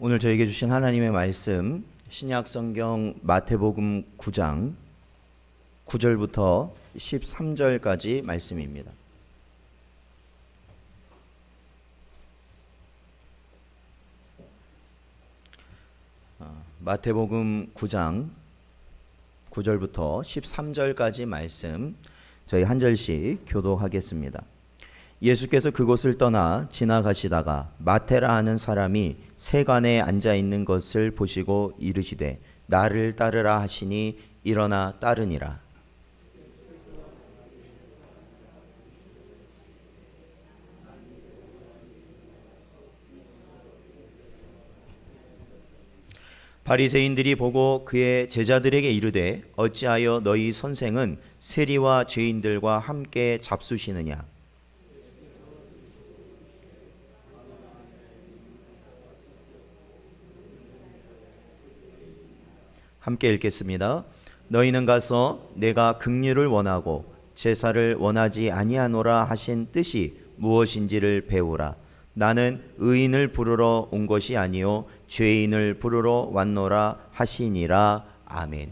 오늘 저에게 주신 하나님의 말씀 신약 성경 마태복음 9장 9절부터 13절까지 말씀입니다. 마태복음 9장 9절부터 13절까지 말씀 저희 한 절씩 교독하겠습니다. 예수께서 그곳을 떠나 지나가시다가 마태라 하는 사람이 세관에 앉아 있는 것을 보시고 이르시되 나를 따르라 하시니 일어나 따르니라. 바리새인들이 보고 그의 제자들에게 이르되 어찌하여 너희 선생은 세리와 죄인들과 함께 잡수시느냐. 함께 읽겠습니다. 너희는 가서 내가 긍휼을 원하고 제사를 원하지 아니하노라 하신 뜻이 무엇인지를 배우라. 나는 의인을 부르러 온 것이 아니요 죄인을 부르러 왔노라 하시니라. 아멘.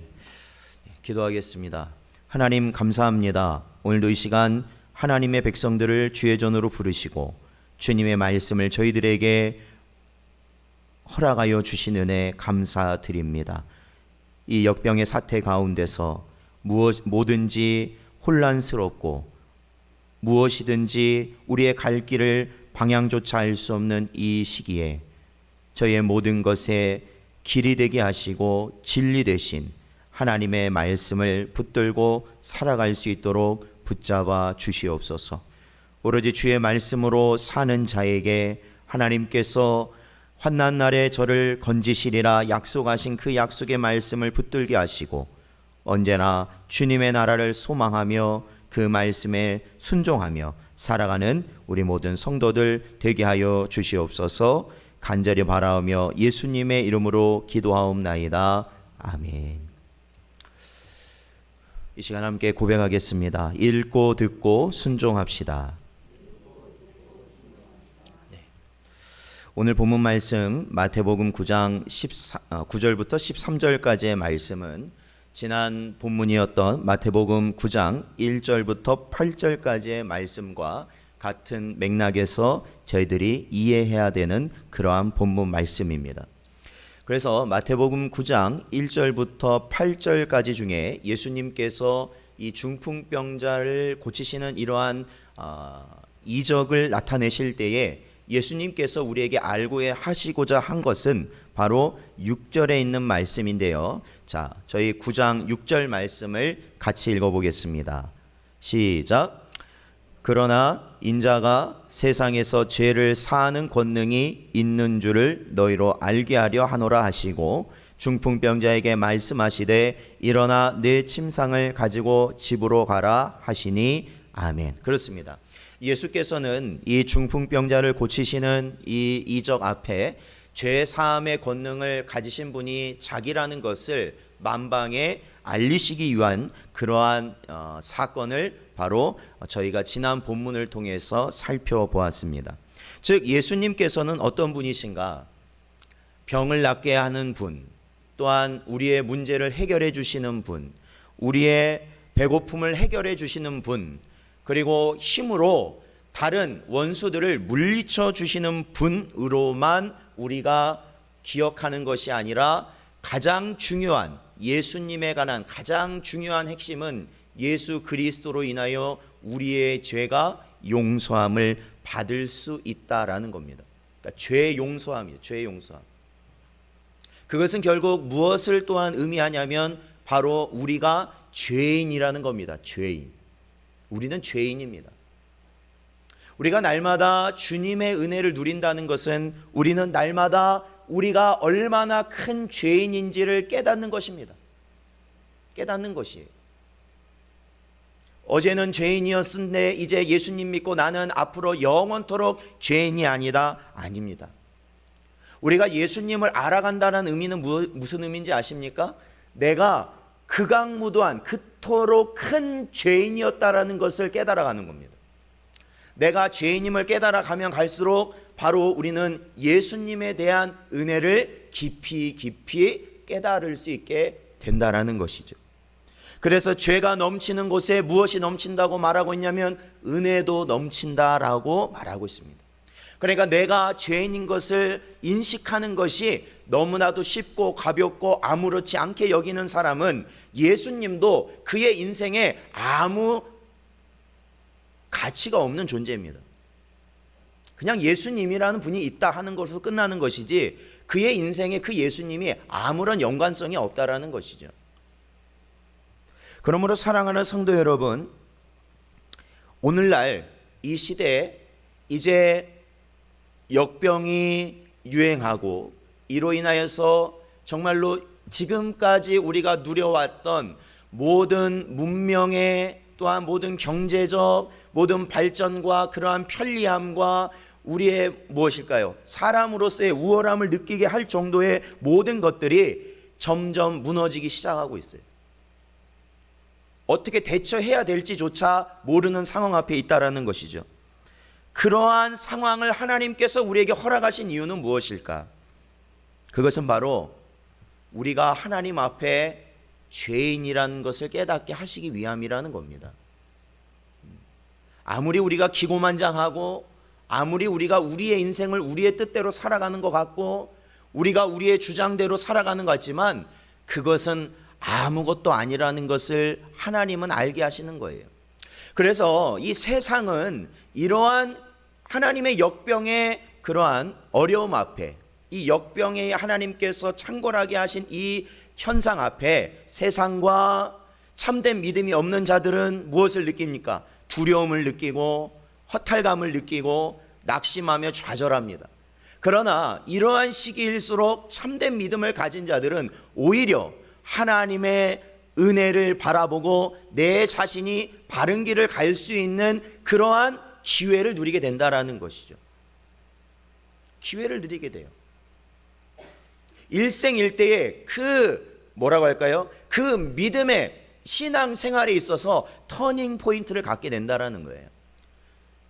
기도하겠습니다. 하나님 감사합니다. 오늘도 이 시간 하나님의 백성들을 주의 전으로 부르시고 주님의 말씀을 저희들에게 허락하여 주신 은혜 감사드립니다. 이 역병의 사태 가운데서 뭐든지 혼란스럽고 무엇이든지 우리의 갈 길을 방향조차 알 수 없는 이 시기에 저희의 모든 것에 길이 되게 하시고 진리 되신 하나님의 말씀을 붙들고 살아갈 수 있도록 붙잡아 주시옵소서. 오로지 주의 말씀으로 사는 자에게 하나님께서 환난 날에 저를 건지시리라 약속하신 그 약속의 말씀을 붙들게 하시고 언제나 주님의 나라를 소망하며 그 말씀에 순종하며 살아가는 우리 모든 성도들 되게 하여 주시옵소서. 간절히 바라오며 예수님의 이름으로 기도하옵나이다. 아멘. 이 시간 함께 고백하겠습니다. 읽고 듣고 순종합시다. 오늘 본문 말씀 마태복음 9장 9절부터 13절까지의 말씀은 지난 본문이었던 마태복음 9장 1절부터 8절까지의 말씀과 같은 맥락에서 저희들이 이해해야 되는 그러한 본문 말씀입니다. 그래서 마태복음 9장 1절부터 8절까지 중에 예수님께서 이 중풍병자를 고치시는 이러한 이적을 나타내실 때에 예수님께서 우리에게 알고 하시고자 한 것은 바로 6절에 있는 말씀인데요. 자, 저희 9장 6절 말씀을 같이 읽어보겠습니다. 시작. 그러나 인자가 세상에서 죄를 사하는 권능이 있는 줄을 너희로 알게 하려 하노라 하시고 중풍병자에게 말씀하시되 일어나 내 침상을 가지고 집으로 가라 하시니 아멘. 그렇습니다. 예수께서는 이 중풍병자를 고치시는 이 이적 앞에 죄 사함의 권능을 가지신 분이 자기라는 것을 만방에 알리시기 위한 그러한 사건을 바로 저희가 지난 본문을 통해서 살펴보았습니다. 즉 예수님께서는 어떤 분이신가? 병을 낫게 하는 분, 또한 우리의 문제를 해결해 주시는 분, 우리의 배고픔을 해결해 주시는 분, 그리고 힘으로 다른 원수들을 물리쳐 주시는 분으로만 우리가 기억하는 것이 아니라 가장 중요한 예수님에 관한 가장 중요한 핵심은 예수 그리스도로 인하여 우리의 죄가 용서함을 받을 수 있다라는 겁니다. 그러니까 죄 용서함이에요. 죄 용서함. 그것은 결국 무엇을 또한 의미하냐면 바로 우리가 죄인이라는 겁니다. 죄인. 우리는 죄인입니다. 우리가 날마다 주님의 은혜를 누린다는 것은 우리는 날마다 우리가 얼마나 큰 죄인인지를 깨닫는 것입니다. 깨닫는 것이에요. 어제는 죄인이었는데 이제 예수님 믿고 나는 앞으로 영원토록 죄인이 아니다. 아닙니다. 우리가 예수님을 알아간다는 의미는 무슨 의미인지 아십니까? 내가 극악무도한 그토록 큰 죄인이었다라는 것을 깨달아가는 겁니다. 내가 죄인임을 깨달아 가면 갈수록 바로 우리는 예수님에 대한 은혜를 깊이 깨달을 수 있게 된다라는 것이죠. 그래서 죄가 넘치는 곳에 무엇이 넘친다고 말하고 있냐면 은혜도 넘친다라고 말하고 있습니다. 그러니까 내가 죄인인 것을 인식하는 것이 너무나도 쉽고 가볍고 아무렇지 않게 여기는 사람은 예수님도 그의 인생에 아무 가치가 없는 존재입니다. 그냥 예수님이라는 분이 있다 하는 것으로 끝나는 것이지 그의 인생에 그 예수님이 아무런 연관성이 없다라는 것이죠. 그러므로 사랑하는 성도 여러분, 오늘날 이 시대에 이제 역병이 유행하고 이로 인하여서 정말로 지금까지 우리가 누려왔던 모든 문명의 또한 모든 경제적 모든 발전과 그러한 편리함과 우리의 무엇일까요? 사람으로서의 우월함을 느끼게 할 정도의 모든 것들이 점점 무너지기 시작하고 있어요. 어떻게 대처해야 될지조차 모르는 상황 앞에 있다라는 것이죠. 그러한 상황을 하나님께서 우리에게 허락하신 이유는 무엇일까? 그것은 바로 우리가 하나님 앞에 죄인이라는 것을 깨닫게 하시기 위함이라는 겁니다. 아무리 우리가 기고만장하고 아무리 우리가 우리의 인생을 우리의 뜻대로 살아가는 것 같고 우리가 우리의 주장대로 살아가는 것 같지만 그것은 아무것도 아니라는 것을 하나님은 알게 하시는 거예요. 그래서 이 세상은 이러한 하나님의 역병의 그러한 어려움 앞에 이 역병에 하나님께서 창궐하게 하신 이 현상 앞에 세상과 참된 믿음이 없는 자들은 무엇을 느낍니까? 두려움을 느끼고 허탈감을 느끼고 낙심하며 좌절합니다. 그러나 이러한 시기일수록 참된 믿음을 가진 자들은 오히려 하나님의 은혜를 바라보고 내 자신이 바른 길을 갈 수 있는 그러한 기회를 누리게 된다라는 것이죠. 기회를 누리게 돼요. 일생일대의 그 뭐라고 할까요? 그 믿음의 신앙 생활에 있어서 터닝 포인트를 갖게 된다라는 거예요.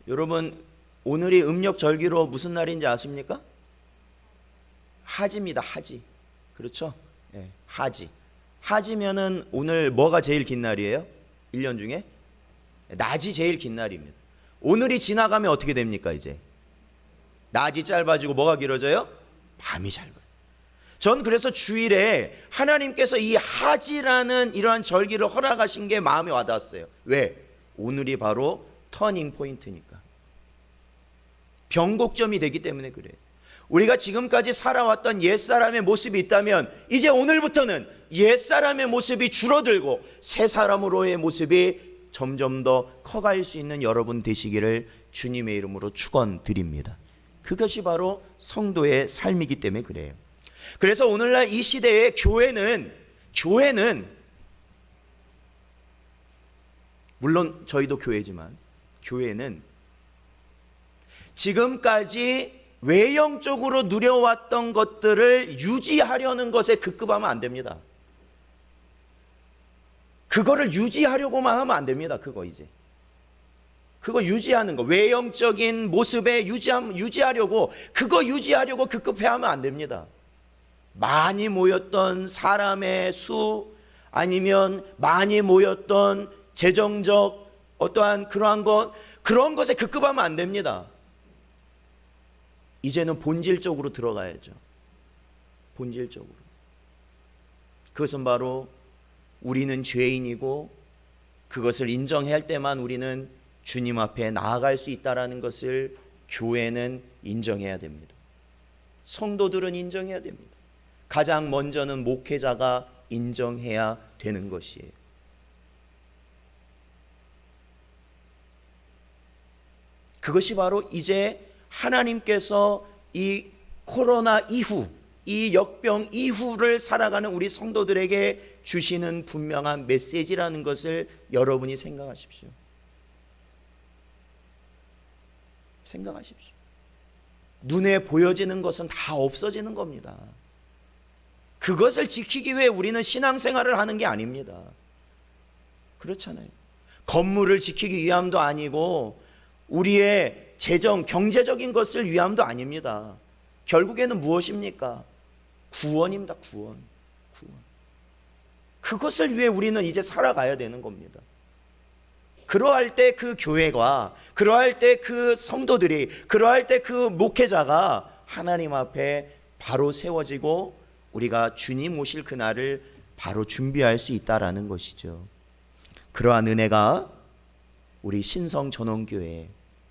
여러분, 오늘이 음력절기로 무슨 날인지 아십니까? 하지입니다. 하지. 그렇죠? 네, 하지. 하지면은 오늘 뭐가 제일 긴 날이에요? 1년 중에? 낮이 제일 긴 날입니다. 오늘이 지나가면 어떻게 됩니까 이제? 낮이 짧아지고 뭐가 길어져요? 밤이 짧아요. 전 그래서 주일에 하나님께서 이 하지라는 이러한 절기를 허락하신 게 마음에 와닿았어요. 왜? 오늘이 바로 터닝 포인트니까. 변곡점이 되기 때문에 그래요. 우리가 지금까지 살아왔던 옛사람의 모습이 있다면 이제 오늘부터는 옛사람의 모습이 줄어들고 새 사람으로의 모습이 점점 더 커갈 수 있는 여러분 되시기를 주님의 이름으로 축원드립니다. 그것이 바로 성도의 삶이기 때문에 그래요. 그래서 오늘날 이 시대의 교회는 물론 저희도 교회지만 교회는 지금까지 외형적으로 누려왔던 것들을 유지하려는 것에 급급하면 안 됩니다. 그거를 유지하려고만 하면 안 됩니다. 그거 유지하는 거, 외형적인 모습에 유지하려고 그거 유지하려고 급급해하면 안 됩니다. 많이 모였던 사람의 수 아니면 많이 모였던 재정적 어떠한 그런 것에 급급하면 안 됩니다. 이제는 본질적으로 들어가야죠. 본질적으로. 그것은 바로 우리는 죄인이고 그것을 인정해야 할 때만 우리는 주님 앞에 나아갈 수 있다는 것을 교회는 인정해야 됩니다. 성도들은 인정해야 됩니다. 가장 먼저는 목회자가 인정해야 되는 것이에요. 그것이 바로 이제 하나님께서 이 코로나 이후, 이 역병 이후를 살아가는 우리 성도들에게 주시는 분명한 메시지라는 것을 여러분이 생각하십시오. 생각하십시오. 눈에 보여지는 것은 다 없어지는 겁니다. 그것을 지키기 위해 우리는 신앙생활을 하는 게 아닙니다. 그렇잖아요. 건물을 지키기 위함도 아니고 우리의 재정, 경제적인 것을 위함도 아닙니다. 결국에는 무엇입니까? 구원입니다. 구원. 그것을 위해 우리는 이제 살아가야 되는 겁니다. 그러할 때 그 교회가, 그러할 때 그 성도들이, 그러할 때 그 목회자가 하나님 앞에 바로 세워지고 우리가 주님 오실 그날을 바로 준비할 수 있다라는 것이죠. 그러한 은혜가 우리 신성전원교회,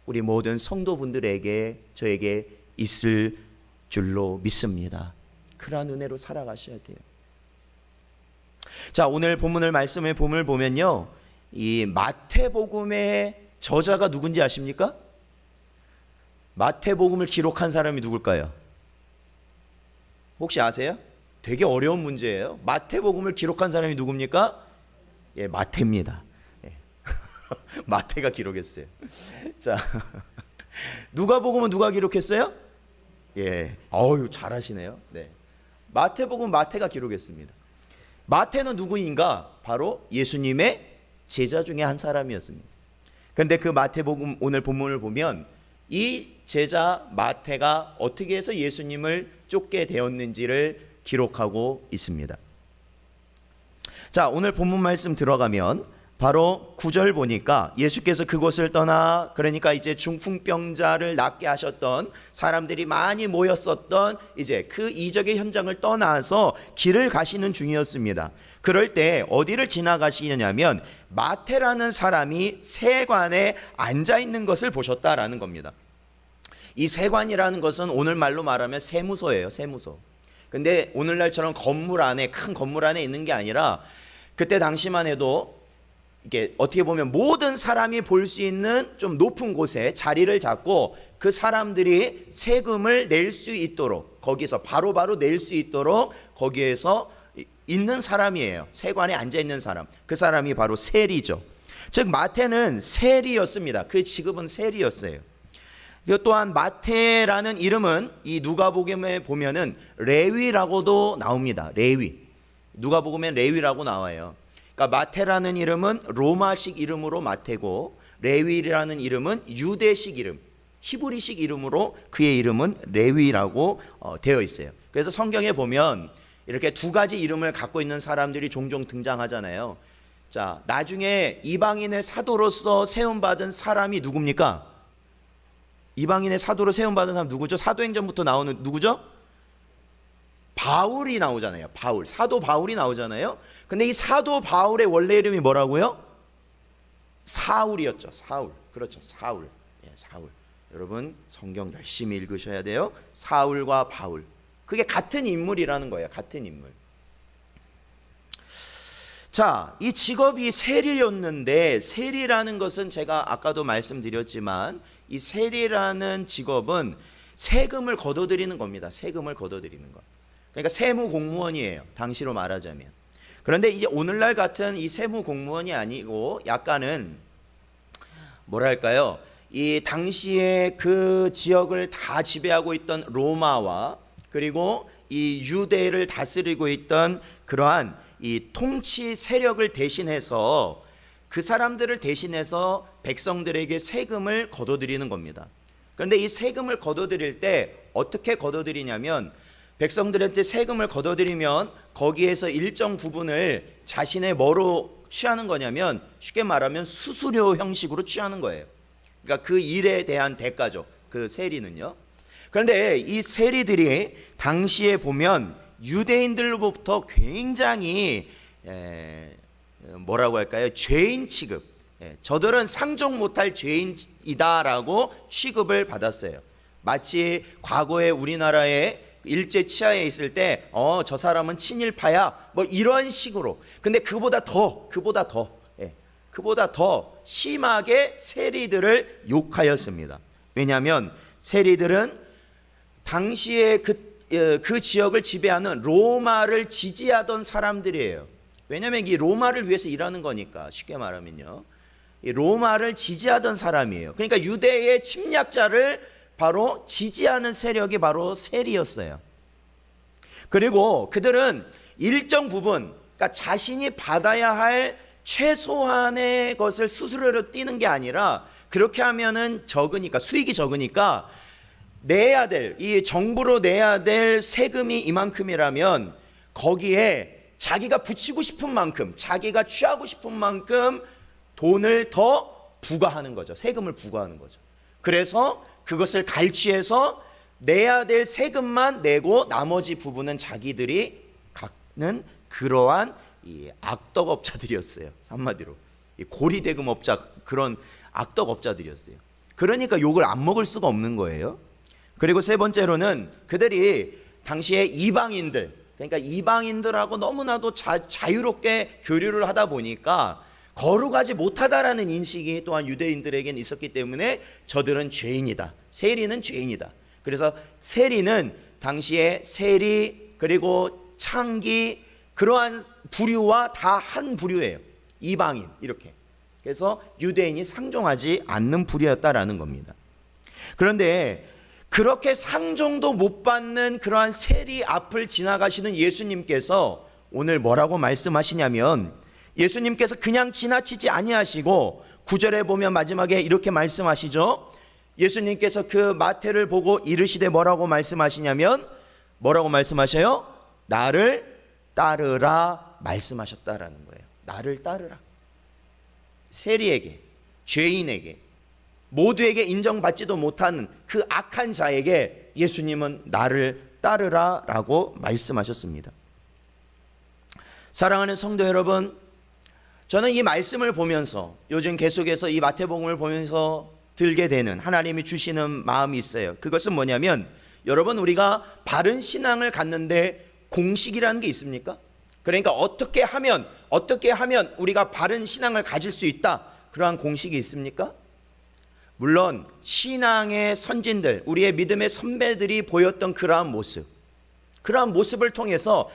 우리 모든 성도분들에게, 저에게 있을 줄로 믿습니다. 그러한 은혜로 살아가셔야 돼요. 자, 오늘 본문을 말씀의 본문을 보면요, 이 마태복음의 저자가 누군지 아십니까? 마태복음을 기록한 사람이 누굴까요? 혹시 아세요? 되게 어려운 문제예요. 마태복음을 기록한 사람이 누굽니까? 예, 마태입니다. 예. 마태가 기록했어요. 자, 누가복음은 누가 기록했어요? 예, 어유 잘하시네요. 네, 마태복음 마태가 기록했습니다. 마태는 누구인가? 바로 예수님의 제자 중에 한 사람이었습니다. 그런데 그 마태복음 오늘 본문을 보면 이 제자 마태가 어떻게 해서 예수님을 쫓게 되었는지를 기록하고 있습니다. 자, 오늘 본문 말씀 들어가면 바로 9절 보니까 예수께서 그곳을 떠나, 그러니까 이제 중풍병자를 낫게 하셨던 사람들이 많이 모였었던 이제 그 이적의 현장을 떠나서 길을 가시는 중이었습니다. 그럴 때 어디를 지나가시냐면 마태라는 사람이 세관에 앉아 있는 것을 보셨다라는 겁니다. 이 세관이라는 것은 오늘 말로 말하면 세무소예요. 세무소. 근데 오늘날처럼 건물 안에, 큰 건물 안에 있는 게 아니라 그때 당시만 해도 이게 어떻게 보면 모든 사람이 볼 수 있는 좀 높은 곳에 자리를 잡고 그 사람들이 세금을 낼 수 있도록, 거기서 바로바로 낼 수 있도록 거기에서 있는 사람이에요. 세관에 앉아 있는 사람. 그 사람이 바로 세리죠. 즉 마태는 세리였습니다. 그 직업은 세리였어요. 또한 마태라는 이름은 이 누가복음에 보면은 레위라고도 나옵니다. 레위. 누가복음엔 레위라고 나와요. 그러니까 마태라는 이름은 로마식 이름으로 마태고, 레위라는 이름은 유대식 이름, 히브리식 이름으로 그의 이름은 레위라고 되어 있어요. 그래서 성경에 보면 이렇게 두 가지 이름을 갖고 있는 사람들이 종종 등장하잖아요. 자, 나중에 이방인의 사도로서 세움받은 사람이 누굽니까? 이방인의 사도로 세움받은 사람 누구죠? 사도행전부터 나오는 누구죠? 바울이 나오잖아요. 바울, 사도 바울이 나오잖아요. 근데 이 사도 바울의 원래 이름이 뭐라고요? 사울이었죠. 사울. 그렇죠. 사울. 예, 사울. 여러분 성경 열심히 읽으셔야 돼요. 사울과 바울. 그게 같은 인물이라는 거예요. 같은 인물. 자, 이 직업이 세리였는데, 세리라는 것은 제가 아까도 말씀드렸지만 이 세리라는 직업은 세금을 걷어들이는 겁니다. 세금을 걷어들이는 것. 그러니까 세무 공무원이에요. 당시로 말하자면. 그런데 이제 오늘날 같은 이 세무 공무원이 아니고 약간은 뭐랄까요? 이 당시에 그 지역을 다 지배하고 있던 로마와 그리고 이 유대를 다스리고 있던 그러한 이 통치 세력을 대신해서 그 사람들을 대신해서 백성들에게 세금을 걷어들이는 겁니다. 그런데 이 세금을 걷어들일 때 어떻게 걷어들이냐면 백성들한테 세금을 걷어들이면 거기에서 일정 부분을 자신의 뭐로 취하는 거냐면 쉽게 말하면 수수료 형식으로 취하는 거예요. 그러니까 그 일에 대한 대가죠. 그 세리는요. 그런데 이 세리들이 당시에 보면 유대인들로부터 굉장히 뭐라고 할까요? 죄인 취급. 저들은 상종 못할 죄인이다라고 취급을 받았어요. 마치 과거에 우리나라에 일제 치하에 있을 때 저 사람은 친일파야 뭐 이런 식으로. 근데 그보다 더 심하게 세리들을 욕하였습니다. 왜냐하면 세리들은 당시에 그 지역을 지배하는 로마를 지지하던 사람들이에요. 왜냐하면 이 로마를 위해서 일하는 거니까. 쉽게 말하면요, 이 로마를 지지하던 사람이에요. 그러니까 유대의 침략자를 바로 지지하는 세력이 바로 세리였어요. 그리고 그들은 일정 부분, 그러니까 자신이 받아야 할 최소한의 것을 수수료로 띄는 게 아니라 그렇게 하면은 적으니까, 수익이 적으니까 내야 될, 이 정부로 내야 될 세금이 이만큼이라면 거기에 자기가 붙이고 싶은 만큼, 자기가 취하고 싶은 만큼 돈을 더 부과하는 거죠. 세금을 부과하는 거죠. 그래서 그것을 갈취해서 내야 될 세금만 내고 나머지 부분은 자기들이 갖는 그러한 이 악덕업자들이었어요. 한마디로 이 고리대금업자, 그런 악덕업자들이었어요. 그러니까 욕을 안 먹을 수가 없는 거예요. 그리고 세 번째로는 그들이 당시에 이방인들, 그러니까 이방인들하고 너무나도 자유롭게 교류를 하다 보니까 거룩하지 못하다라는 인식이 또한 유대인들에게는 있었기 때문에 저들은 죄인이다, 세리는 죄인이다. 그래서 세리는 당시에 세리 그리고 창기, 그러한 부류와 다 한 부류예요. 이방인, 이렇게. 그래서 유대인이 상종하지 않는 부류였다라는 겁니다. 그런데 그렇게 상종도 못 받는 그러한 세리 앞을 지나가시는 예수님께서 오늘 뭐라고 말씀하시냐면, 예수님께서 그냥 지나치지 아니하시고 9절에 보면 마지막에 이렇게 말씀하시죠. 예수님께서 그 마태를 보고 이르시되 뭐라고 말씀하시냐면, 뭐라고 말씀하셔요? 나를 따르라 말씀하셨다라는 거예요. 나를 따르라. 세리에게, 죄인에게, 모두에게 인정받지도 못하는 그 악한 자에게 예수님은 나를 따르라 라고 말씀하셨습니다. 사랑하는 성도 여러분, 저는 이 말씀을 보면서, 요즘 계속해서 이 마태복음을 보면서 들게 되는 하나님이 주시는 마음이 있어요. 그것은 뭐냐면, 여러분, 우리가 바른 신앙을 갖는데 공식이라는 게 있습니까? 그러니까 어떻게 하면 우리가 바른 신앙을 가질 수 있다, 그러한 공식이 있습니까? 물론 신앙의 선진들, 우리의 믿음의 선배들이 보였던 그러한 모습을 통해서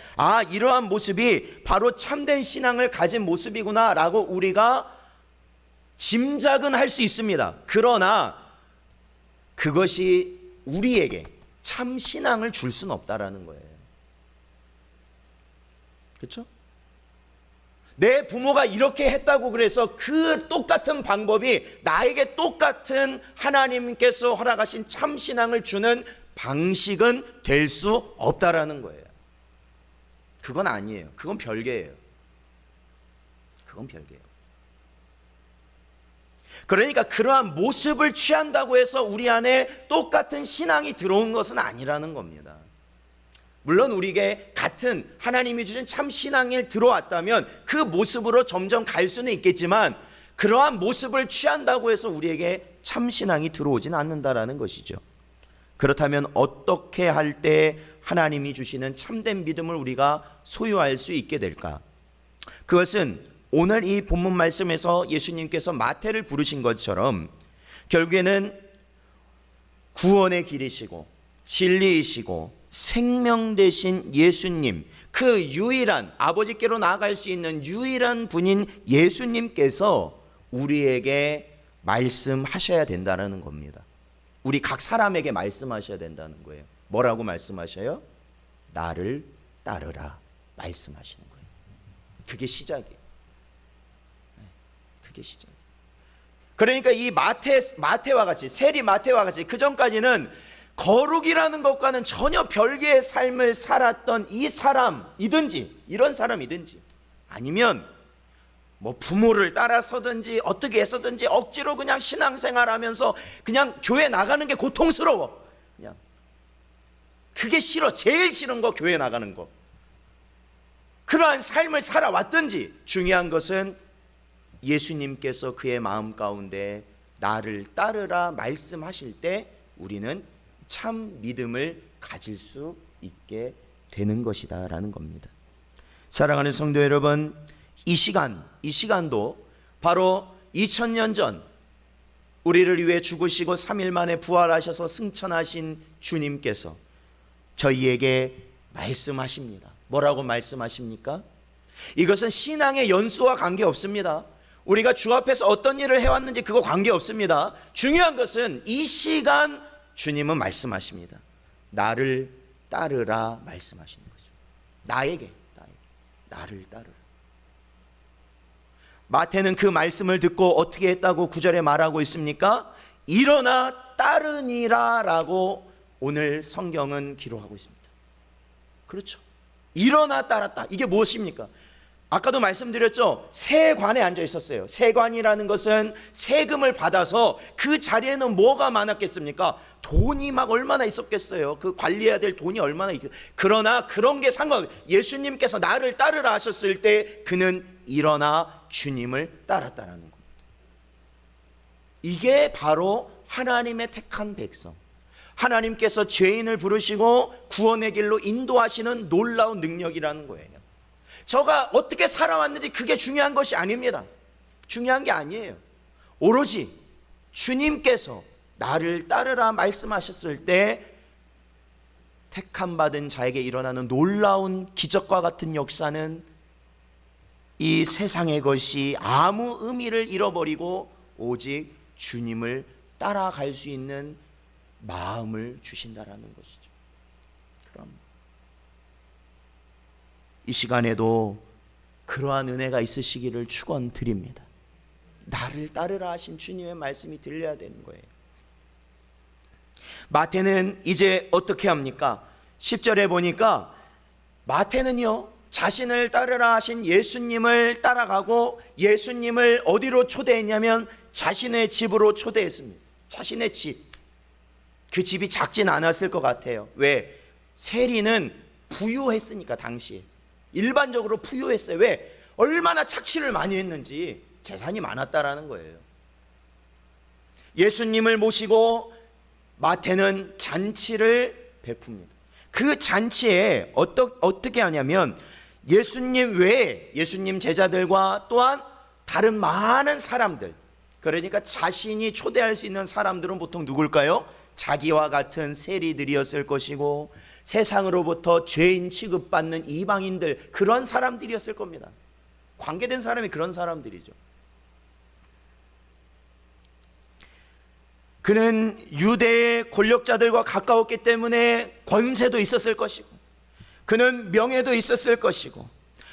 이러한 모습이 바로 참된 신앙을 가진 모습이구나 라고 우리가 짐작은 할 수 있습니다. 그러나 그것이 우리에게 참 신앙을 줄 수는 없다라는 거예요. 그렇죠? 내 부모가 이렇게 했다고 그래서 그 똑같은 방법이 나에게 똑같은 하나님께서 허락하신 참 신앙을 주는 방식은 될 수 없다라는 거예요. 그건 아니에요. 그건 별개예요. 그러니까 그러한 모습을 취한다고 해서 우리 안에 똑같은 신앙이 들어온 것은 아니라는 겁니다. 물론 우리에게 같은 하나님이 주신 참 신앙이 들어왔다면 그 모습으로 점점 갈 수는 있겠지만, 그러한 모습을 취한다고 해서 우리에게 참 신앙이 들어오진 않는다라는 것이죠. 그렇다면 어떻게 할 때 하나님이 주시는 참된 믿음을 우리가 소유할 수 있게 될까? 그것은 오늘 이 본문 말씀에서 예수님께서 마태를 부르신 것처럼 결국에는 구원의 길이시고 진리이시고 생명 되신 예수님, 그 유일한, 아버지께로 나아갈 수 있는 유일한 분인 예수님께서 우리에게 말씀하셔야 된다는 겁니다. 우리 각 사람에게 말씀하셔야 된다는 거예요. 뭐라고 말씀하셔요? 나를 따르라 말씀하시는 거예요. 그게 시작이에요. 그게 시작이에요. 그러니까 이 마태와 같이, 세리 마태와 같이 그 전까지는 거룩이라는 것과는 전혀 별개의 삶을 살았던 이 사람이든지, 이런 사람이든지, 아니면 뭐 부모를 따라서든지 어떻게 해서든지 억지로 그냥 신앙생활하면서 그냥 교회 나가는 게 고통스러워, 그냥 그게 싫어, 제일 싫은 거 교회 나가는 거, 그러한 삶을 살아왔든지, 중요한 것은 예수님께서 그의 마음 가운데 나를 따르라 말씀하실 때 우리는 참 믿음을 가질 수 있게 되는 것이다 라는 겁니다. 사랑하는 성도 여러분, 이 시간도 바로 2000년 전 우리를 위해 죽으시고 3일 만에 부활하셔서 승천하신 주님께서 저희에게 말씀하십니다. 뭐라고 말씀하십니까? 이것은 신앙의 연수와 관계없습니다. 우리가 주 앞에서 어떤 일을 해왔는지 그거 관계없습니다. 중요한 것은 이 시간 주님은 말씀하십니다. 나를 따르라 말씀하시는 거죠. 나에게 나를 따르라. 마태는 그 말씀을 듣고 어떻게 했다고 9절에 말하고 있습니까? 일어나 따르니라 라고 오늘 성경은 기록하고 있습니다. 그렇죠. 일어나 따랐다. 이게 무엇입니까? 아까도 말씀드렸죠. 세관에 앉아 있었어요. 세관이라는 것은 세금을 받아서 그 자리에는 뭐가 많았겠습니까? 돈이 막 얼마나 있었겠어요. 그 관리해야 될 돈이 얼마나 있겠어요. 그러나 그런 게 상관없어요. 예수님께서 나를 따르라 하셨을 때 그는 일어나 주님을 따랐다라는 겁니다. 이게 바로 하나님의 택한 백성, 하나님께서 죄인을 부르시고 구원의 길로 인도하시는 놀라운 능력이라는 거예요. 저가 어떻게 살아왔는지 그게 중요한 것이 아닙니다. 중요한 게 아니에요. 오로지 주님께서 나를 따르라 말씀하셨을 때 택함 받은 자에게 일어나는 놀라운 기적과 같은 역사는 이 세상의 것이 아무 의미를 잃어버리고 오직 주님을 따라갈 수 있는 마음을 주신다라는 것이죠. 그럼 이 시간에도 그러한 은혜가 있으시기를 축원드립니다. 나를 따르라 하신 주님의 말씀이 들려야 되는 거예요. 마태는 이제 어떻게 합니까? 10절에 보니까 마태는요, 자신을 따르라 하신 예수님을 따라가고 예수님을 어디로 초대했냐면 자신의 집으로 초대했습니다. 자신의 집. 그 집이 작진 않았을 것 같아요. 왜? 세리는 부유했으니까. 당시에 일반적으로 부유했어요. 왜? 얼마나 착취를 많이 했는지 재산이 많았다라는 거예요. 예수님을 모시고 마태는 잔치를 베풉니다. 그 잔치에 어떻게 하냐면 예수님 외에 예수님 제자들과 또한 다른 많은 사람들, 그러니까 자신이 초대할 수 있는 사람들은 보통 누굴까요? 자기와 같은 세리들이었을 것이고 세상으로부터 죄인 취급받는 이방인들, 그런 사람들이었을 겁니다. 관계된 사람이 그런 사람들이죠. 그는 유대의 권력자들과 가까웠기 때문에 권세도 있었을 것이고 그는 명예도 있었을 것이고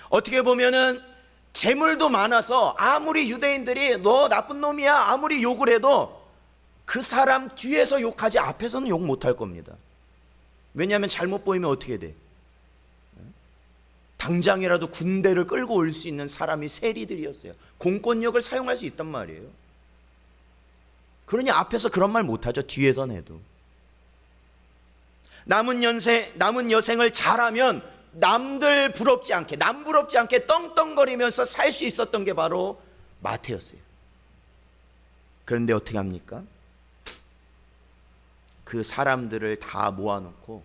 어떻게 보면은 재물도 많아서 아무리 유대인들이 너 나쁜 놈이야 아무리 욕을 해도 그 사람 뒤에서 욕하지 앞에서는 욕 못할 겁니다. 왜냐하면 잘못 보이면 어떻게 돼? 당장이라도 군대를 끌고 올 수 있는 사람이 세리들이었어요. 공권력을 사용할 수 있단 말이에요. 그러니 앞에서 그런 말 못하죠. 뒤에선 해도. 남은 여생을 잘하면 남들 부럽지 않게, 남 부럽지 않게 떵떵거리면서 살 수 있었던 게 바로 마태였어요. 그런데 어떻게 합니까? 그 사람들을 다 모아놓고,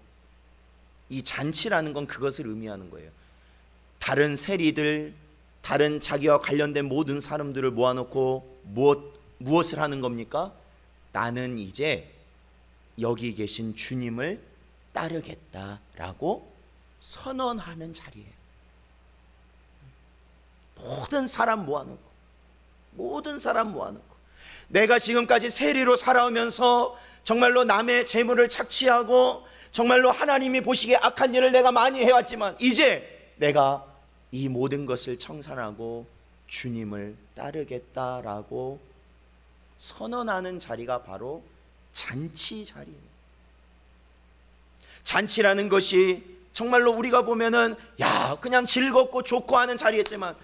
이 잔치라는 건 그것을 의미하는 거예요. 다른 세리들, 다른 자기와 관련된 모든 사람들을 모아놓고 무엇을 하는 겁니까? 나는 이제 여기 계신 주님을 따르겠다라고 선언하는 자리예요. 모든 사람 모아놓고 내가 지금까지 세리로 살아오면서 정말로 남의 재물을 착취하고 정말로 하나님이 보시기에 악한 일을 내가 많이 해왔지만 이제 내가 이 모든 것을 청산하고 주님을 따르겠다라고 선언하는 자리가 바로 잔치 자리예요. 잔치라는 것이 정말로 우리가 보면은 그냥 즐겁고 좋고 하는 자리였지만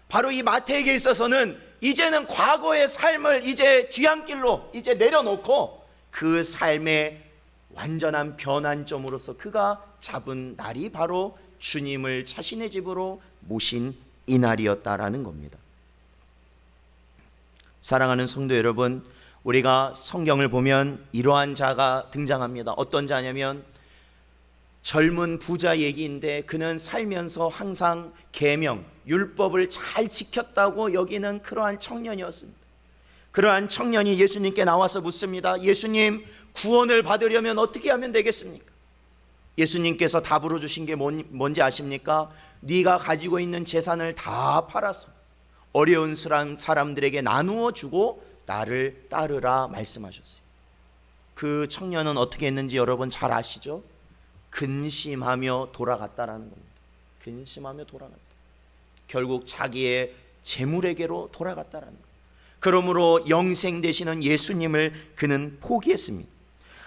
바로 이 마태에게 있어서는 이제는 과거의 삶을 이제 뒤안길로 이제 내려놓고 그 삶의 완전한 변환점으로서 그가 잡은 날이 바로 주님을 자신의 집으로 모신 이 날이었다라는 겁니다. 사랑하는 성도 여러분, 우리가 성경을 보면 이러한 자가 등장합니다. 어떤 자냐면 젊은 부자 얘기인데 그는 살면서 항상 계명, 율법을 잘 지켰다고 여기는 그러한 청년이었습니다. 그러한 청년이 예수님께 나와서 묻습니다. 예수님, 구원을 받으려면 어떻게 하면 되겠습니까? 예수님께서 답으로 주신 게 뭔지 아십니까? 네가 가지고 있는 재산을 다 팔아서 어려운 사람들에게 나누어 주고 나를 따르라 말씀하셨어요. 그 청년은 어떻게 했는지 여러분 잘 아시죠? 근심하며 돌아갔다라는 겁니다. 근심하며 돌아갔다. 결국 자기의 재물에게로 돌아갔다라는 거예요. 그러므로 영생 되시는 예수님을 그는 포기했습니다.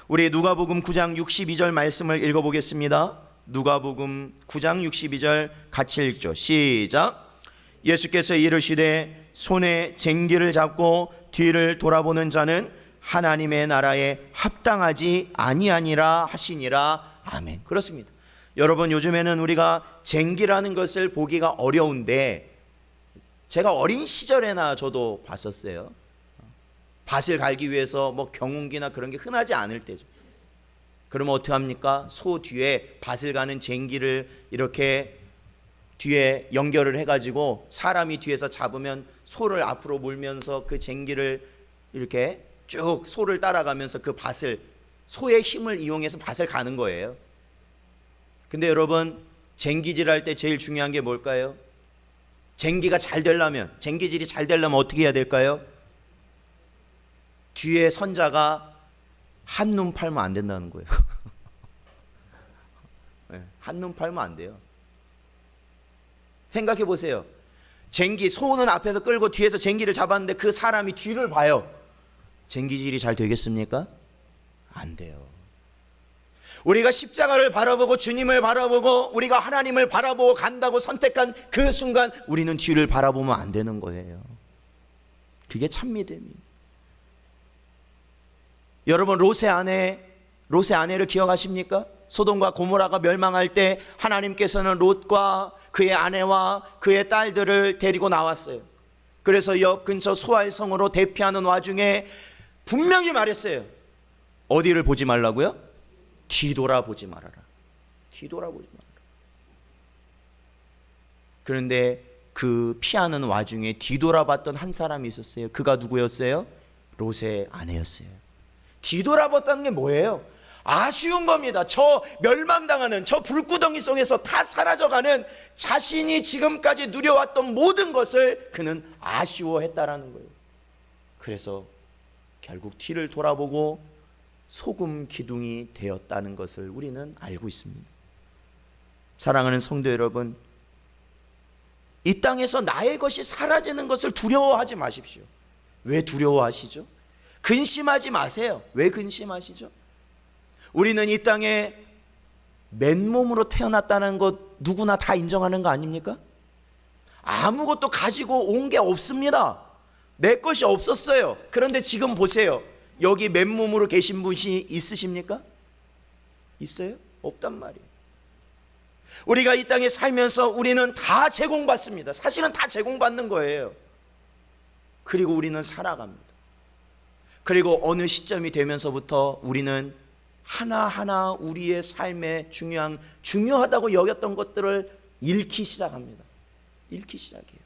우리 누가복음 9장 62절 말씀을 읽어보겠습니다. 누가복음 9장 62절 같이 읽죠. 시작. 예수께서 이르시되 손에 쟁기를 잡고 뒤를 돌아보는 자는 하나님의 나라에 합당하지 아니하니라 하시니라. 아멘. 그렇습니다. 여러분, 요즘에는 우리가 쟁기라는 것을 보기가 어려운데 제가 어린 시절에나 저도 봤었어요. 밭을 갈기 위해서 뭐 경운기나 그런 게 흔하지 않을 때죠. 그러면 어떻게 합니까? 소 뒤에 밭을 가는 쟁기를 이렇게 뒤에 연결을 해가지고 사람이 뒤에서 잡으면 소를 앞으로 몰면서 그 쟁기를 이렇게 쭉 소를 따라가면서 그 밭을, 소의 힘을 이용해서 밭을 가는 거예요. 근데 여러분, 쟁기질 할 때 제일 중요한 게 뭘까요? 쟁기가 잘 되려면, 쟁기질이 잘 되려면 어떻게 해야 될까요? 뒤에 선자가 한눈 팔면 안 된다는 거예요. 네, 한눈 팔면 안 돼요. 생각해 보세요. 쟁기, 소는 앞에서 끌고 뒤에서 쟁기를 잡았는데 그 사람이 뒤를 봐요. 쟁기질이 잘 되겠습니까? 안 돼요. 우리가 십자가를 바라보고 주님을 바라보고 우리가 하나님을 바라보고 간다고 선택한 그 순간 우리는 뒤를 바라보면 안 되는 거예요. 그게 참 믿음이에요. 여러분, 롯의 아내를 기억하십니까? 소돔과 고모라가 멸망할 때 하나님께서는 롯과 그의 아내와 그의 딸들을 데리고 나왔어요. 그래서 옆 근처 소알성으로 대피하는 와중에 분명히 말했어요. 어디를 보지 말라고요? 뒤돌아보지 말아라. 뒤돌아보지 말아라. 그런데 그 피하는 와중에 뒤돌아봤던 한 사람이 있었어요. 그가 누구였어요? 롯의 아내였어요. 뒤돌아봤다는 게 뭐예요? 아쉬운 겁니다. 저 멸망당하는 저 불구덩이 속에서 다 사라져가는 자신이 지금까지 누려왔던 모든 것을 그는 아쉬워했다라는 거예요. 그래서 결국 뒤를 돌아보고 소금 기둥이 되었다는 것을 우리는 알고 있습니다. 사랑하는 성도 여러분, 이 땅에서 나의 것이 사라지는 것을 두려워하지 마십시오. 왜 두려워하시죠? 근심하지 마세요. 왜 근심하시죠? 우리는 이 땅에 맨몸으로 태어났다는 것 누구나 다 인정하는 거 아닙니까? 아무것도 가지고 온 게 없습니다. 내 것이 없었어요. 그런데 지금 보세요. 여기 맨몸으로 계신 분이 있으십니까? 있어요? 없단 말이에요. 우리가 이 땅에 살면서 우리는 다 제공받습니다. 사실은 다 제공받는 거예요. 그리고 우리는 살아갑니다. 그리고 어느 시점이 되면서부터 우리는 하나하나 우리의 삶에 중요하다고 여겼던 것들을 잃기 시작합니다. 잃기 시작해요.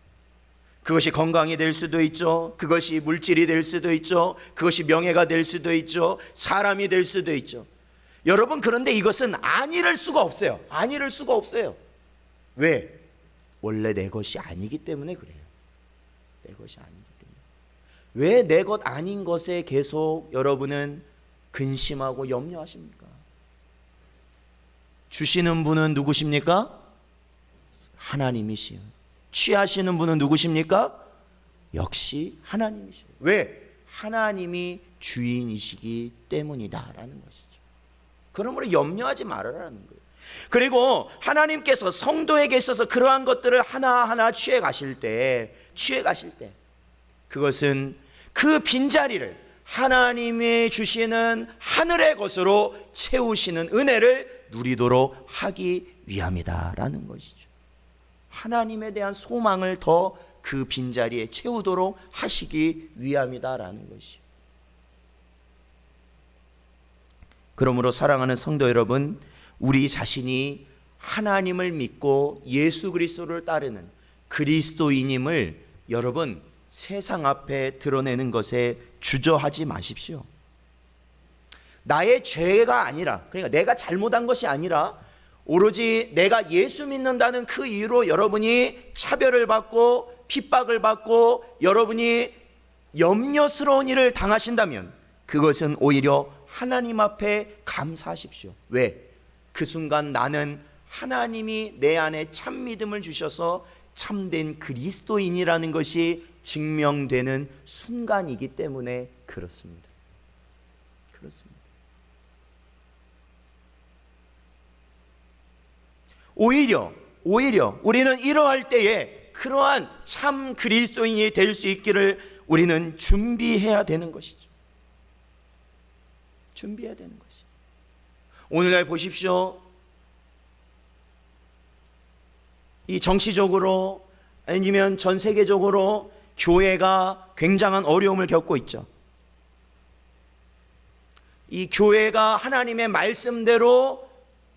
그것이 건강이 될 수도 있죠. 그것이 물질이 될 수도 있죠. 그것이 명예가 될 수도 있죠. 사람이 될 수도 있죠. 여러분, 그런데 이것은 안 잃을 수가 없어요. 안 잃을 수가 없어요. 왜? 원래 내 것이 아니기 때문에 그래요. 내 것이 아니기 때문에. 왜 내 것 아닌 것에 계속 여러분은 근심하고 염려하십니까? 주시는 분은 누구십니까? 하나님이시요. 취하시는 분은 누구십니까? 역시 하나님이시요. 왜? 하나님이 주인이시기 때문이다라는 것이죠. 그러므로 염려하지 말아라는 거예요. 그리고 하나님께서 성도에게 있어서 그러한 것들을 하나하나 취해 가실 때 그것은 그 빈자리를 하나님이 주시는 하늘의 것으로 채우시는 은혜를 누리도록 하기 위함이다라는 것이죠. 하나님에 대한 소망을 더 그 빈자리에 채우도록 하시기 위함이다라는 것이죠. 그러므로 사랑하는 성도 여러분, 우리 자신이 하나님을 믿고 예수 그리스도를 따르는 그리스도인임을 여러분 세상 앞에 드러내는 것에 주저하지 마십시오. 나의 죄가 아니라, 그러니까 내가 잘못한 것이 아니라 오로지 내가 예수 믿는다는 그 이유로 여러분이 차별을 받고 핍박을 받고 여러분이 염려스러운 일을 당하신다면 그것은 오히려 하나님 앞에 감사하십시오. 왜? 그 순간 나는 하나님이 내 안에 참 믿음을 주셔서 참된 그리스도인이라는 것이 증명되는 순간이기 때문에 그렇습니다. 그렇습니다. 오히려 우리는 이러할 때에 그러한 참 그리스도인이 될 수 있기를 우리는 준비해야 되는 것이죠. 준비해야 되는 것이죠. 오늘날 보십시오. 이 정치적으로 아니면 전 세계적으로 교회가 굉장한 어려움을 겪고 있죠. 이 교회가 하나님의 말씀대로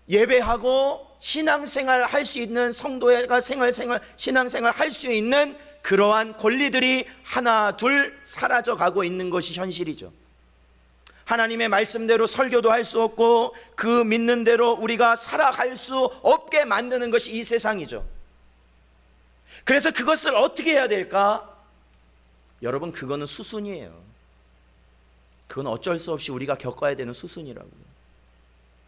예배하고 신앙생활 할 수 있는, 성도가 신앙생활 할 수 있는 그러한 권리들이 하나 둘 사라져 가고 있는 것이 현실이죠. 하나님의 말씀대로 설교도 할 수 없고 그 믿는 대로 우리가 살아갈 수 없게 만드는 것이 이 세상이죠. 그래서 그것을 어떻게 해야 될까? 여러분, 그거는 수순이에요. 그건 어쩔 수 없이 우리가 겪어야 되는 수순이라고요.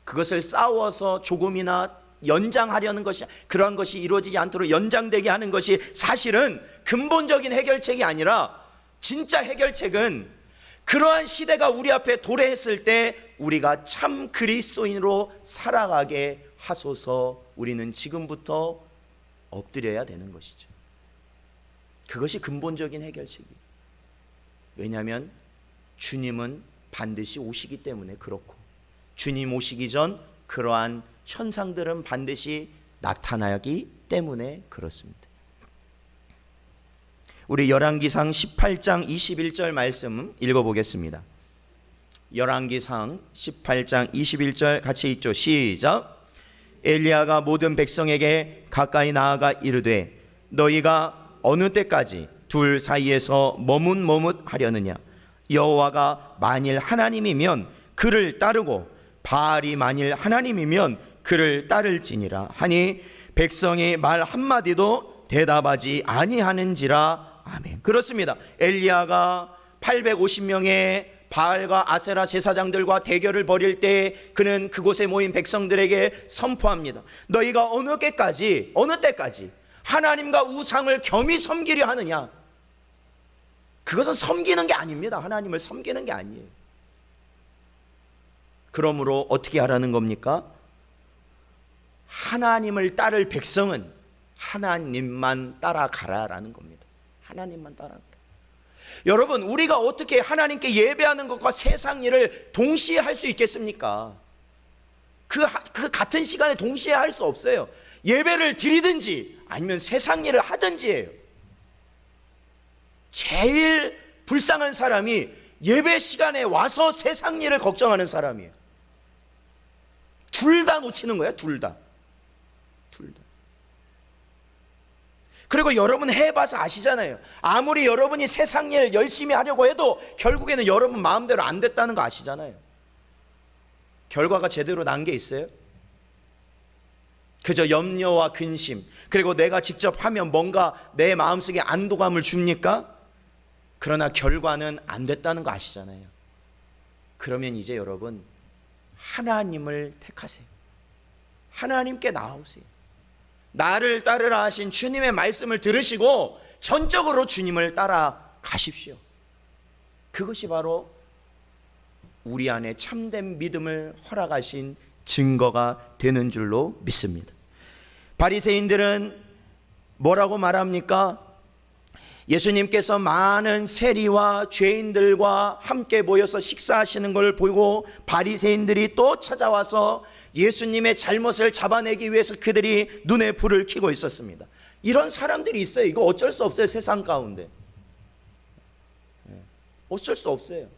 그것을 싸워서 조금이나 연장하려는 것이, 그런 것이 이루어지지 않도록 연장되게 하는 것이 사실은 근본적인 해결책이 아니라, 진짜 해결책은 그러한 시대가 우리 앞에 도래했을 때 우리가 참 그리스도인으로 살아가게 하소서. 우리는 지금부터 엎드려야 되는 것이죠. 그것이 근본적인 해결책이에요. 왜냐하면 주님은 반드시 오시기 때문에 그렇고, 주님 오시기 전 그러한 현상들은 반드시 나타나기 때문에 그렇습니다. 우리 열왕기상 18장 21절 말씀 읽어보겠습니다. 열왕기상 18장 21절 같이 읽죠. 시작. 엘리야가 모든 백성에게 가까이 나아가 이르되 너희가 어느 때까지 둘 사이에서 머뭇머뭇하려느냐. 여호와가 만일 하나님이면 그를 따르고 바알이 만일 하나님이면 그를 따를지니라 하니 백성이 말 한마디도 대답하지 아니하는지라. 아멘. 그렇습니다. 엘리야가 850명의 바알과 아세라 제사장들과 대결을 벌일 때 그는 그곳에 모인 백성들에게 선포합니다. 너희가 어느 때까지 하나님과 우상을 겸히 섬기려 하느냐. 그것은 섬기는 게 아닙니다. 하나님을 섬기는 게 아니에요. 그러므로 어떻게 하라는 겁니까? 하나님을 따를 백성은 하나님만 따라가라라는 겁니다. 하나님만 따라가라. 여러분, 우리가 어떻게 하나님께 예배하는 것과 세상 일을 동시에 할 수 있겠습니까? 그 같은 시간에 동시에 할 수 없어요. 예배를 드리든지 아니면 세상 일을 하든지 해요. 제일 불쌍한 사람이 예배 시간에 와서 세상 일을 걱정하는 사람이에요. 둘 다 놓치는 거예요. 둘 다. 그리고 여러분 해봐서 아시잖아요. 아무리 여러분이 세상 일 열심히 하려고 해도 결국에는 여러분 마음대로 안 됐다는 거 아시잖아요. 결과가 제대로 난 게 있어요? 그저 염려와 근심, 그리고 내가 직접 하면 뭔가 내 마음속에 안도감을 줍니까? 그러나 결과는 안 됐다는 거 아시잖아요. 그러면 이제 여러분 하나님을 택하세요. 하나님께 나오세요. 나를 따르라 하신 주님의 말씀을 들으시고 전적으로 주님을 따라가십시오. 그것이 바로 우리 안에 참된 믿음을 허락하신 증거가 되는 줄로 믿습니다. 바리새인들은 뭐라고 말합니까? 예수님께서 많은 세리와 죄인들과 함께 모여서 식사하시는 걸 보고 바리새인들이 또 찾아와서 예수님의 잘못을 잡아내기 위해서 그들이 눈에 불을 켜고 있었습니다. 이런 사람들이 있어요. 이거 어쩔 수 없어요. 세상 가운데 어쩔 수 없어요.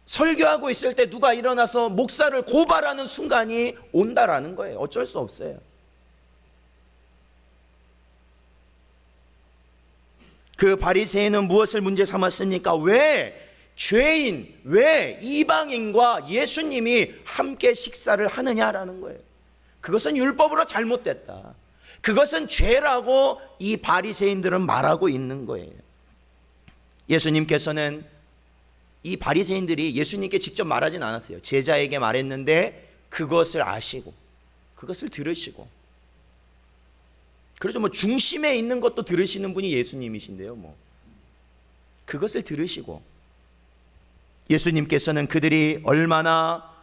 설교하고 있을 때 누가 일어나서 목사를 고발하는 순간이 온다라는 거예요. 어쩔 수 없어요. 그 바리새인은 무엇을 문제 삼았습니까? 왜 죄인, 왜 이방인과 예수님이 함께 식사를 하느냐라는 거예요. 그것은 율법으로 잘못됐다. 그것은 죄라고 이 바리새인들은 말하고 있는 거예요. 예수님께서는 이 바리새인들이 예수님께 직접 말하진 않았어요. 제자에게 말했는데 그것을 아시고 그것을 들으시고, 그래서 뭐 중심에 있는 것도 들으시는 분이 예수님이신데요. 뭐 그것을 들으시고, 예수님께서는 그들이 얼마나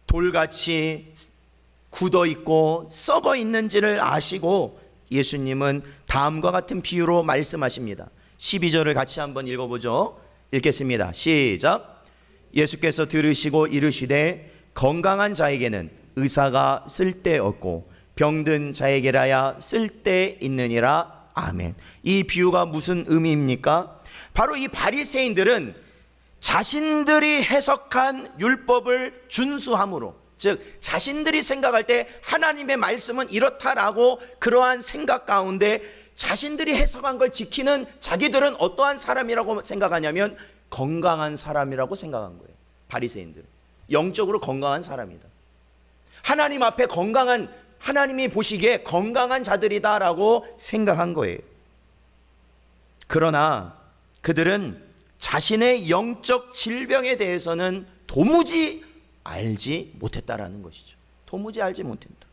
돌같이 굳어 있고 썩어 있는지를 아시고 예수님은 다음과 같은 비유로 말씀하십니다. 12절을 같이 한번 읽어보죠. 읽겠습니다. 시작. 예수께서 들으시고 이르시되 건강한 자에게는 의사가 쓸데없고 병든 자에게라야 쓸데있느니라. 아멘. 이 비유가 무슨 의미입니까? 바로 이 바리새인들은 자신들이 해석한 율법을 준수함으로, 즉 자신들이 생각할 때 하나님의 말씀은 이렇다라고 그러한 생각 가운데 자신들이 해석한 걸 지키는 자기들은 어떠한 사람이라고 생각하냐면 건강한 사람이라고 생각한 거예요. 바리새인들은 영적으로 건강한 사람이다. 하나님 앞에 건강한, 하나님이 보시기에 건강한 자들이다라고 생각한 거예요. 그러나 그들은 자신의 영적 질병에 대해서는 도무지 알지 못했다라는 것이죠. 도무지 알지 못한다.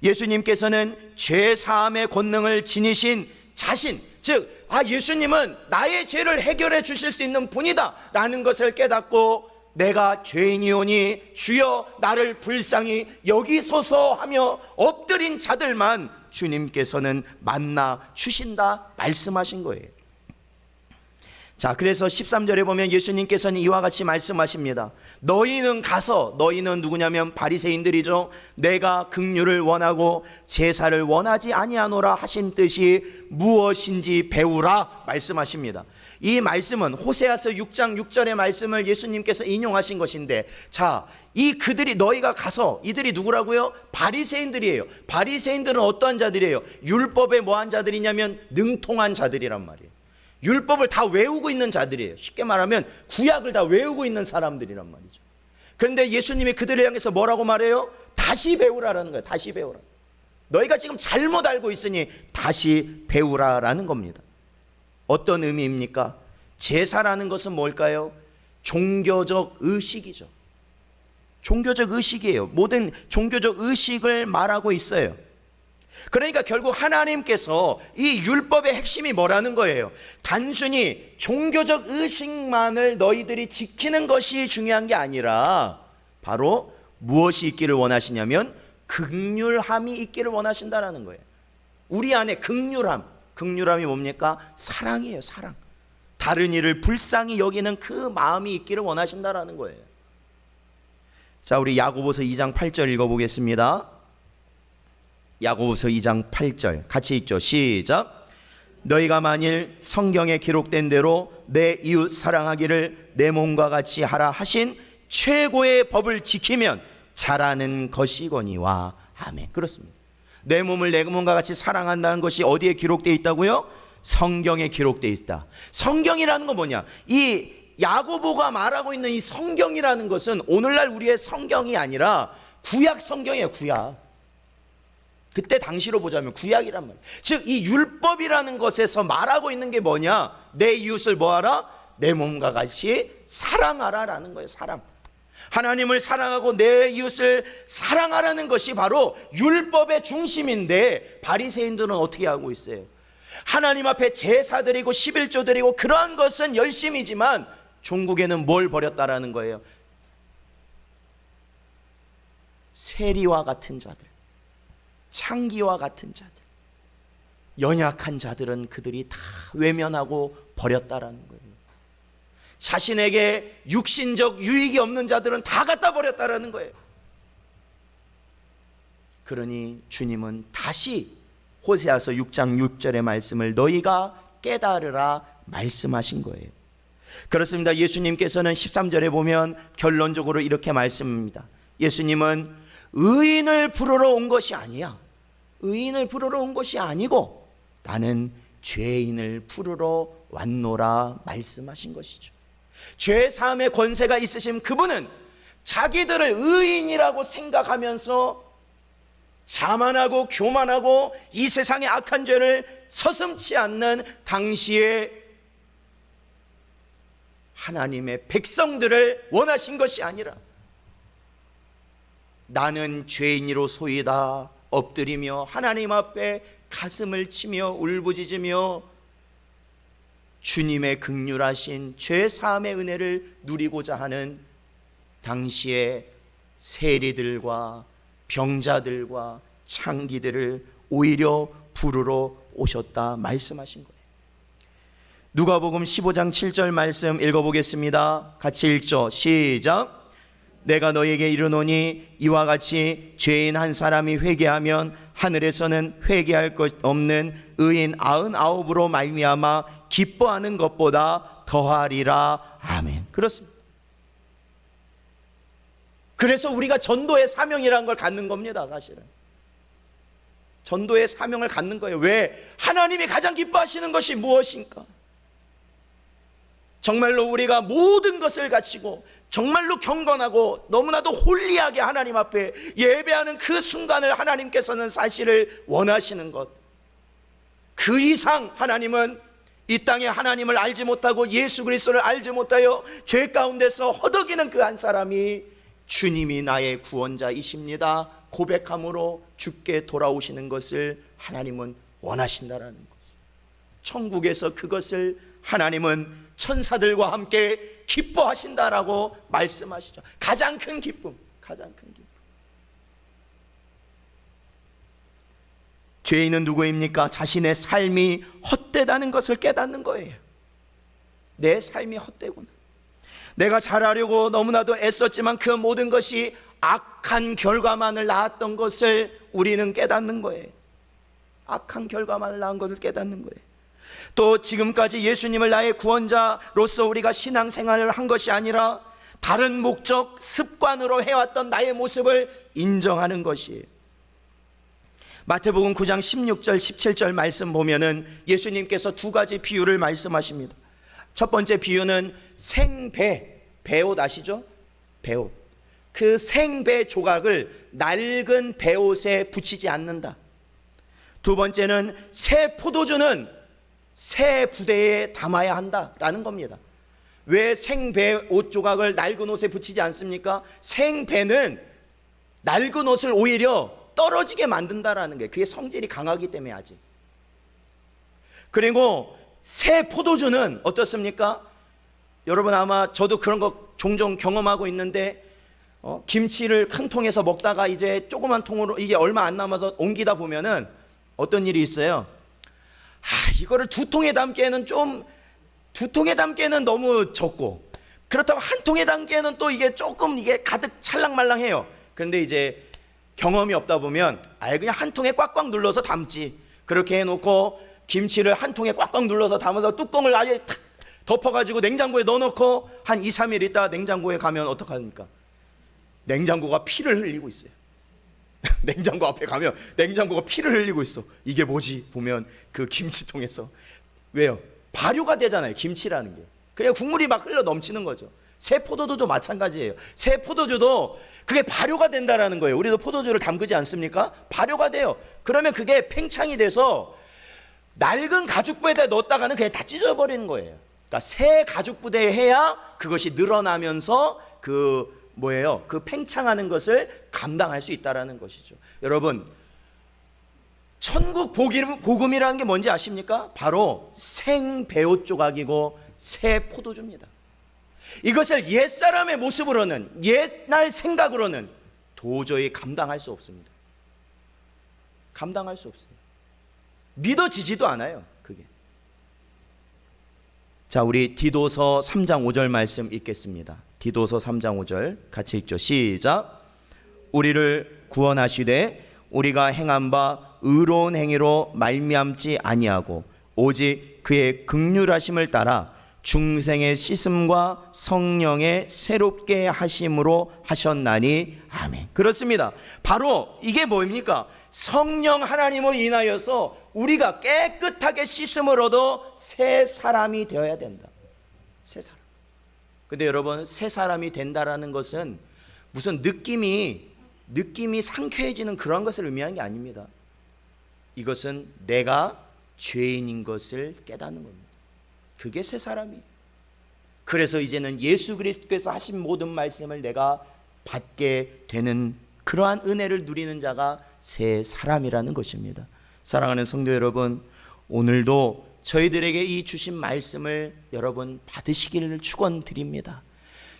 예수님께서는 죄 사함의 권능을 지니신 자신, 즉 예수님은 나의 죄를 해결해 주실 수 있는 분이다 라는 것을 깨닫고 내가 죄인이오니 주여 나를 불쌍히 여기소서 하며 엎드린 자들만 주님께서는 만나 주신다 말씀하신 거예요. 자, 그래서 13절에 보면 예수님께서는 이와 같이 말씀하십니다. 너희는 가서, 너희는 누구냐면 바리새인들이죠. 내가 긍휼을 원하고 제사를 원하지 아니하노라 하신 뜻이 무엇인지 배우라 말씀하십니다. 이 말씀은 호세아서 6장 6절의 말씀을 예수님께서 인용하신 것인데, 자, 이 그들이 너희가 가서, 이들이 누구라고요? 바리새인들이에요. 바리새인들은 어떠한 자들이에요? 율법에 뭐한 자들이냐면 능통한 자들이란 말이에요. 율법을 다 외우고 있는 자들이에요. 쉽게 말하면 구약을 다 외우고 있는 사람들이란 말이죠. 그런데 예수님이 그들을 향해서 뭐라고 말해요? 다시 배우라라는 거예요. 다시 배우라. 너희가 지금 잘못 알고 있으니 다시 배우라라는 겁니다. 어떤 의미입니까? 제사라는 것은 뭘까요? 종교적 의식이죠. 종교적 의식이에요. 모든 종교적 의식을 말하고 있어요. 그러니까 결국 하나님께서 이 율법의 핵심이 뭐라는 거예요? 단순히 종교적 의식만을 너희들이 지키는 것이 중요한 게 아니라 바로 무엇이 있기를 원하시냐면 긍휼함이 있기를 원하신다라는 거예요. 우리 안에 긍휼함, 긍휼함이 뭡니까? 사랑이에요. 사랑. 다른 이를 불쌍히 여기는 그 마음이 있기를 원하신다라는 거예요. 자, 우리 야고보서 2장 8절 읽어보겠습니다. 야고보서 2장 8절 같이 읽죠. 시작. 너희가 만일 성경에 기록된 대로 내 이웃 사랑하기를 내 몸과 같이 하라 하신 최고의 법을 지키면 잘하는 것이거니와. 아멘. 그렇습니다. 내 몸을 내 몸과 같이 사랑한다는 것이 어디에 기록되어 있다고요? 성경에 기록되어 있다. 성경이라는 건 뭐냐? 이 야고보가 말하고 있는 이 성경이라는 것은 오늘날 우리의 성경이 아니라 구약 성경이에요. 구약. 그때 당시로 보자면 구약이란 말이에요. 즉 이 율법이라는 것에서 말하고 있는 게 뭐냐? 내 이웃을 뭐하라? 내 몸과 같이 사랑하라라는 거예요. 사랑. 하나님을 사랑하고 내 이웃을 사랑하라는 것이 바로 율법의 중심인데, 바리새인들은 어떻게 하고 있어요? 하나님 앞에 제사 드리고 11조 드리고 그러한 것은 열심이지만 종국에는 뭘 버렸다라는 거예요? 세리와 같은 자들, 창기와 같은 자들, 연약한 자들은 그들이 다 외면하고 버렸다라는 거예요. 자신에게 육신적 유익이 없는 자들은 다 갖다 버렸다라는 거예요. 그러니 주님은 다시 호세아서 6장 6절의 말씀을 너희가 깨달으라 말씀하신 거예요. 그렇습니다. 예수님께서는 13절에 보면 결론적으로 이렇게 말씀합니다. 예수님은 의인을 부르러 온 것이 아니야. 의인을 부르러 온 것이 아니고 나는 죄인을 부르러 왔노라 말씀하신 것이죠. 죄 사함의 권세가 있으신 그분은 자기들을 의인이라고 생각하면서 자만하고 교만하고 이 세상의 악한 죄를 서슴지 않는 당시에 하나님의 백성들을 원하신 것이 아니라 나는 죄인이로소이다 엎드리며 하나님 앞에 가슴을 치며 울부짖으며 주님의 긍휼하신 죄 사함의 은혜를 누리고자 하는 당시의 세리들과 병자들과 창기들을 오히려 부르러 오셨다 말씀하신 거예요. 누가복음 15장 7절 말씀 읽어보겠습니다. 같이 읽죠. 시작. 내가 너에게 이르노니 이와 같이 죄인 한 사람이 회개하면 하늘에서는 회개할 것 없는 의인 99으로 말미암아 기뻐하는 것보다 더하리라. 아멘. 그렇습니다. 그래서 우리가 전도의 사명이라는 걸 갖는 겁니다. 사실은 전도의 사명을 갖는 거예요. 왜? 하나님이 가장 기뻐하시는 것이 무엇인가? 정말로 우리가 모든 것을 갖추고 정말로 경건하고 너무나도 홀리하게 하나님 앞에 예배하는 그 순간을 하나님께서는 사실을 원하시는 것. 그 이상 하나님은 이 땅에 하나님을 알지 못하고 예수 그리스도를 알지 못하여 죄 가운데서 허덕이는 그 한 사람이 주님이 나의 구원자이십니다 고백함으로 주께 돌아오시는 것을 하나님은 원하신다라는 것이죠. 천국에서 그것을 하나님은 천사들과 함께 기뻐하신다라고 말씀하시죠. 가장 큰 기쁨, 가장 큰 기쁨. 죄인은 누구입니까? 자신의 삶이 헛되다는 것을 깨닫는 거예요. 내 삶이 헛되구나. 내가 잘하려고 너무나도 애썼지만 그 모든 것이 악한 결과만을 낳았던 것을 우리는 깨닫는 거예요. 악한 결과만을 낳은 것을 깨닫는 거예요. 또 지금까지 예수님을 나의 구원자로서 우리가 신앙생활을 한 것이 아니라 다른 목적, 습관으로 해왔던 나의 모습을 인정하는 것이에요. 마태복음 9장 16절 17절 말씀 보면은 예수님께서 두 가지 비유를 말씀하십니다. 첫 번째 비유는 생배, 배옷 아시죠? 배옷. 그 생배 조각을 낡은 배옷에 붙이지 않는다. 두 번째는 새 포도주는 새 부대에 담아야 한다라는 겁니다. 왜 생배 옷 조각을 낡은 옷에 붙이지 않습니까? 생배는 낡은 옷을 오히려 떨어지게 만든다라는 거예요. 그게 성질이 강하기 때문에 하지. 그리고 새 포도주는 어떻습니까? 여러분 아마 저도 그런 거 종종 경험하고 있는데 김치를 큰 통에서 먹다가 이제 조그만 통으로 이게 얼마 안 남아서 옮기다 보면은 어떤 일이 있어요. 이거를 두 통에 담기에는 두 통에 담기에는 너무 적고 그렇다고 한 통에 담기에는 또 이게 조금 이게 가득 찰랑말랑해요. 그런데 이제 경험이 없다 보면 그냥 한 통에 꽉꽉 눌러서 담지. 그렇게 해놓고 김치를 한 통에 꽉꽉 눌러서 담아서 뚜껑을 아예 탁 덮어가지고 냉장고에 넣어놓고 한 2, 3일 있다 냉장고에 가면 어떡합니까? 냉장고가 피를 흘리고 있어요. 냉장고 앞에 가면 냉장고가 피를 흘리고 있어. 이게 뭐지? 보면 그 김치통에서. 왜요? 발효가 되잖아요. 김치라는 게. 그냥 국물이 막 흘러 넘치는 거죠. 새 포도주도 마찬가지예요. 새 포도주도 그게 발효가 된다라는 거예요. 우리도 포도주를 담그지 않습니까? 발효가 돼요. 그러면 그게 팽창이 돼서 낡은 가죽부에다 넣었다가는 그냥 다 찢어버리는 거예요. 그러니까 새 가죽부대에 해야 그것이 늘어나면서 그 팽창하는 것을 감당할 수 있다라는 것이죠. 여러분, 천국 복음이라는 게 뭔지 아십니까? 바로 생배옷 조각이고 새 포도주입니다. 이것을 옛사람의 모습으로는, 옛날 생각으로는 도저히 감당할 수 없습니다. 감당할 수 없어요. 믿어지지도 않아요, 그게. 자, 우리 디도서 3장 5절 말씀 읽겠습니다. 디도서 3장 5절 같이 읽죠. 시작. 우리를 구원하시되 우리가 행한 바 의로운 행위로 말미암지 아니하고 오직 그의 긍휼하심을 따라 중생의 씻음과 성령의 새롭게 하심으로 하셨나니 아멘. 그렇습니다. 바로 이게 뭐입니까? 성령 하나님을 인하여서 우리가 깨끗하게 씻음을 얻어 새 사람이 되어야 된다. 새 사람. 근데 여러분, 새 사람이 된다라는 것은 무슨 느낌이 상쾌해지는 그런 것을 의미하는 게 아닙니다. 이것은 내가 죄인인 것을 깨닫는 겁니다. 그게 새 사람이에요. 그래서 이제는 예수 그리스도께서 하신 모든 말씀을 내가 받게 되는 그러한 은혜를 누리는 자가 새 사람이라는 것입니다. 사랑하는 성도 여러분, 오늘도 저희들에게 이 주신 말씀을 여러분 받으시기를 축원드립니다.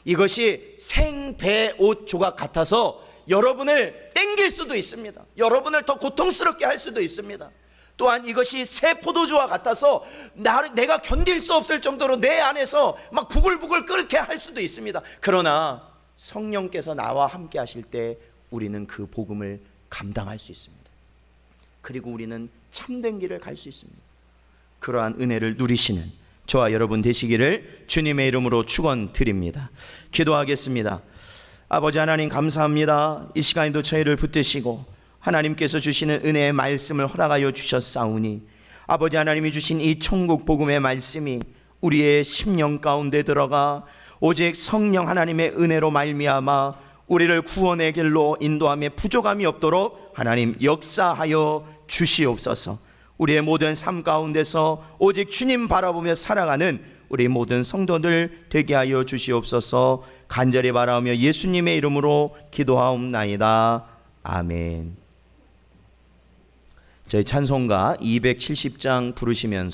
이것이 생배옷 조각 같아서 여러분을 땡길 수도 있습니다. 여러분을 더 고통스럽게 할 수도 있습니다. 또한 이것이 새 포도주와 같아서 내가 견딜 수 없을 정도로 내 안에서 막 부글부글 끓게 할 수도 있습니다. 그러나 성령께서 나와 함께 하실 때 우리는 그 복음을 감당할 수 있습니다. 그리고 우리는 참된 길을 갈 수 있습니다. 그러한 은혜를 누리시는 저와 여러분 되시기를 주님의 이름으로 축원드립니다. 기도하겠습니다. 아버지 하나님 감사합니다. 이 시간에도 저희를 붙드시고 하나님께서 주시는 은혜의 말씀을 허락하여 주셨사오니 아버지 하나님이 주신 이 천국 복음의 말씀이 우리의 심령 가운데 들어가 오직 성령 하나님의 은혜로 말미암아 우리를 구원의 길로 인도함에 부족함이 없도록 하나님 역사하여 주시옵소서. 우리의 모든 삶 가운데서 오직 주님 바라보며 살아가는 우리 모든 성도들 되게 하여 주시옵소서. 간절히 바라오며 예수님의 이름으로 기도하옵나이다. 아멘. 저희 찬송가 270장 부르시면서